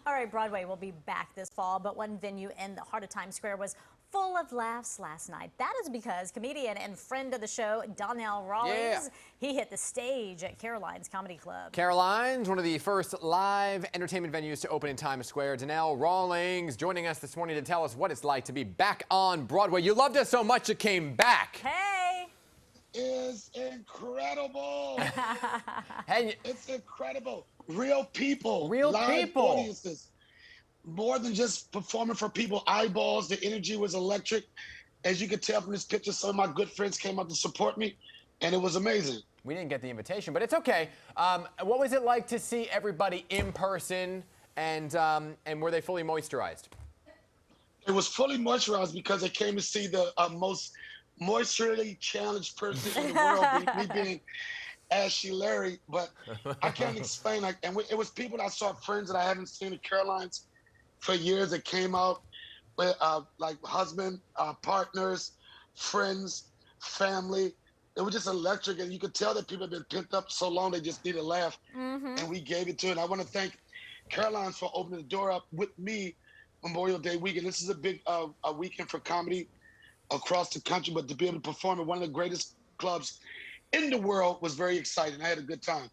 All right, Broadway will be back this fall, but one venue in the heart of Times Square was full of laughs last night. That is because comedian and friend of the show, Donnell Rawlings, he hit the stage at Caroline's Comedy Club. Caroline's, one of the first live entertainment venues to open in Times Square. Donnell Rawlings joining us this morning to tell us what it's like to be back on Broadway. You loved us so much you came back. Hey! Is incredible. Hey, It's incredible. Real people. Real live people. audiences. More than just performing for people eyeballs. The energy was electric. As you can tell from this picture, some of my good friends came out to support me, and it was amazing. we didn't get the invitation, but it's okay. What was it like to see everybody in person, and were they fully moisturized? It was fully moisturized because I came to see the most moisturally challenged person in the world, me being Ashley Larry. But I can't explain. It was people that I saw, friends that I haven't seen at Caroline's for years that came out with like husband, partners, friends, family. It was just electric, and you could tell that people have been pent up so long they just need a laugh, and we gave it to it. I want to thank Caroline's for opening the door up with me Memorial Day weekend. This is a big a weekend for comedy across the country, but to be able to perform at one of the greatest clubs in the world was very exciting. I had a good time.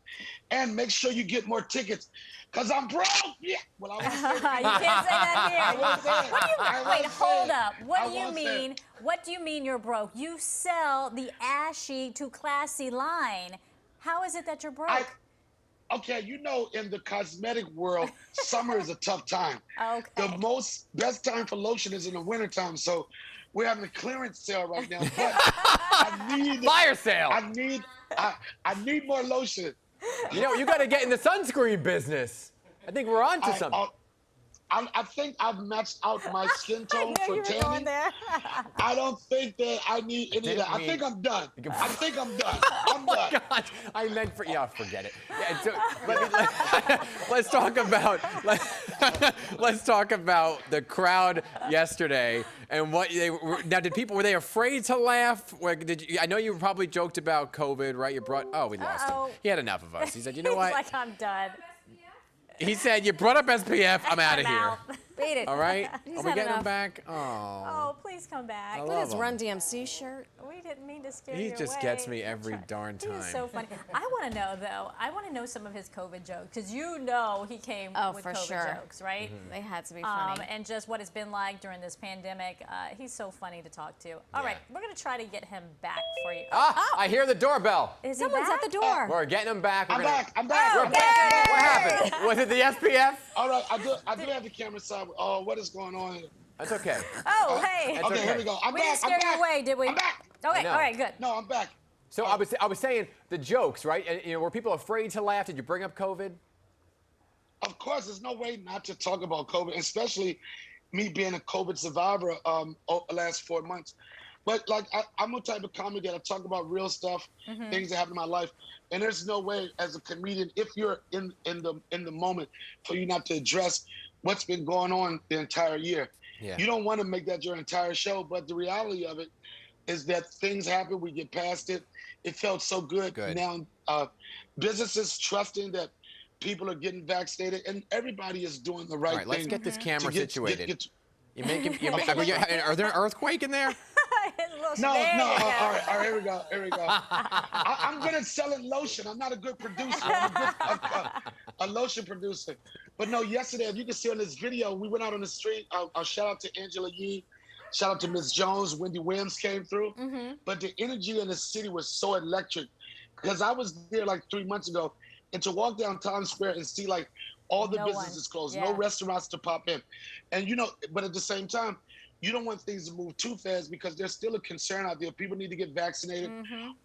And make sure you get more tickets, because I'm broke. Yeah. Well, I won't say that. You can't say that here. I won't say it. What do you, I won't wait, say hold it. up. What I do you won't say mean? it. What do you mean you're broke? You sell the ashy to classy line. How is it that you're broke? Okay, you know, in the cosmetic world, summer is a tough time. Okay. The best time for lotion is in the wintertime. So we're having a clearance sale right now. But I need Fire sale. I need more lotion. You know, you got to get in the sunscreen business. I think we're on to something. I think I've matched out my skin tone I for knew you were going tanning. there. I don't think that I need any of that. I think I'm done. I think I'm done. I'm done. God, I meant for forget it. Yeah, so let's talk about let's talk about the crowd yesterday and what they were. Now, were they afraid to laugh? I know you probably joked about COVID, right? We lost him. He had enough of us. He said, you know He's what? like, I'm done. He said, you brought up SPF. I'm out of here. Beat it. All right? He's Are we had getting him enough. back? Oh. Oh, please come back. I Look at love his him. Run DMC shirt. We didn't mean to scare He you just away. gets me every darn He time. is so funny. I want to know, though, some of his COVID jokes, because you know he came with for COVID sure. jokes, right? They had to be funny. And just what it's been like during this pandemic. He's so funny to talk to. All right, we're going to try to get him back for you. I hear the doorbell. Is he Someone's back? at the door. We're getting him back. I'm back. I'm back. Oh, I'm back. What happened? Was it the SPF? All right, I do have the camera side. Oh, what is going on here? That's okay. Oh, hey. That's Okay, okay. here we go. I'm We back. didn't scare I'm back. you away, did we? I'm back. Okay, I know. all right, good. No, I'm back. So I was saying the jokes, right? And, were people afraid to laugh? Did you bring up COVID? Of course, there's no way not to talk about COVID, especially me being a COVID survivor the last 4 months. But like, I'm a type of comedy that I talk about real stuff, things that happen in my life, and there's no way as a comedian, if you're in the moment, for you not to address what's been going on the entire year. Yeah. You don't want to make that your entire show, but the reality of it is that things happen. We get past it. It felt so good. Now, businesses trusting that people are getting vaccinated, and everybody is doing the right thing. All right, let's get this camera situated. Get, Are there an earthquake in there? No, There you all go. right, here we go. I'm good at selling lotion. I'm not a good producer. I'm a lotion producer. But no, yesterday, if you can see on this video, we went out on the street. I'll shout out to Angela Yee. Shout out to Miss Jones. Wendy Williams came through. But the energy in the city was so electric, because I was there like 3 months ago, and to walk down Times Square and see like all the businesses closed, no restaurants to pop in. And but at the same time, you don't want things to move too fast, because there's still a concern out there. People need to get vaccinated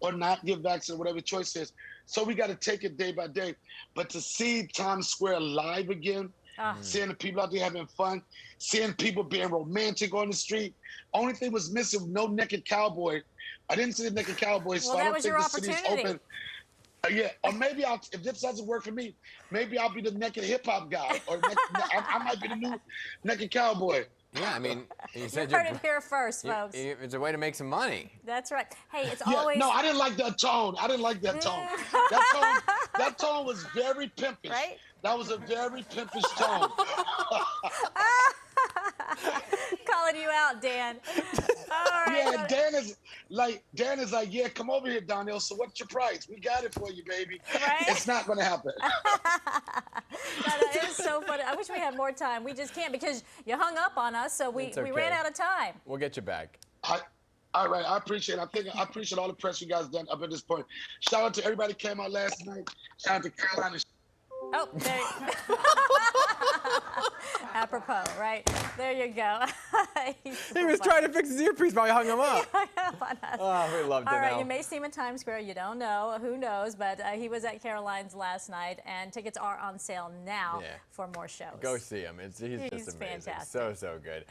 or not get vaccinated, whatever choice is. So we got to take it day by day. But to see Times Square live again, seeing the people out there having fun, seeing people being romantic on the street. Only thing was missing, no naked cowboy. I didn't see the naked cowboy, so I don't think the city's open. Yeah, or maybe if this doesn't work for me, maybe I'll be the naked hip hop guy, or I might be the new naked cowboy. Yeah, I mean, you said You heard it here first, folks. it's a way to make some money. That's right. Hey, it's Yeah, always... no, I didn't like that tone. That tone was very pimpish. Right? That was a very pimpish tone. Calling you out, Dan. All right. Yeah, Dan is like, yeah, come over here, Donnell. So what's your price? We got it for you, baby. Right? It's not gonna happen. It was so funny. I wish we had more time. We just can't because you hung up on us, so we It's okay. ran out of time. We'll get you back. All right, I appreciate it. I appreciate all the press you guys done up at this point. Shout out to everybody who came out last night. Shout out to Carolina. Oh, there. Apropos, right? There you go. He was trying to fix his earpiece while I hung him up. on us. Oh, we loved it. All right, you may see him in Times Square. You don't know. Who knows? But he was at Caroline's last night, and tickets are on sale now for more shows. Go see him. He's just amazing. fantastic. So good.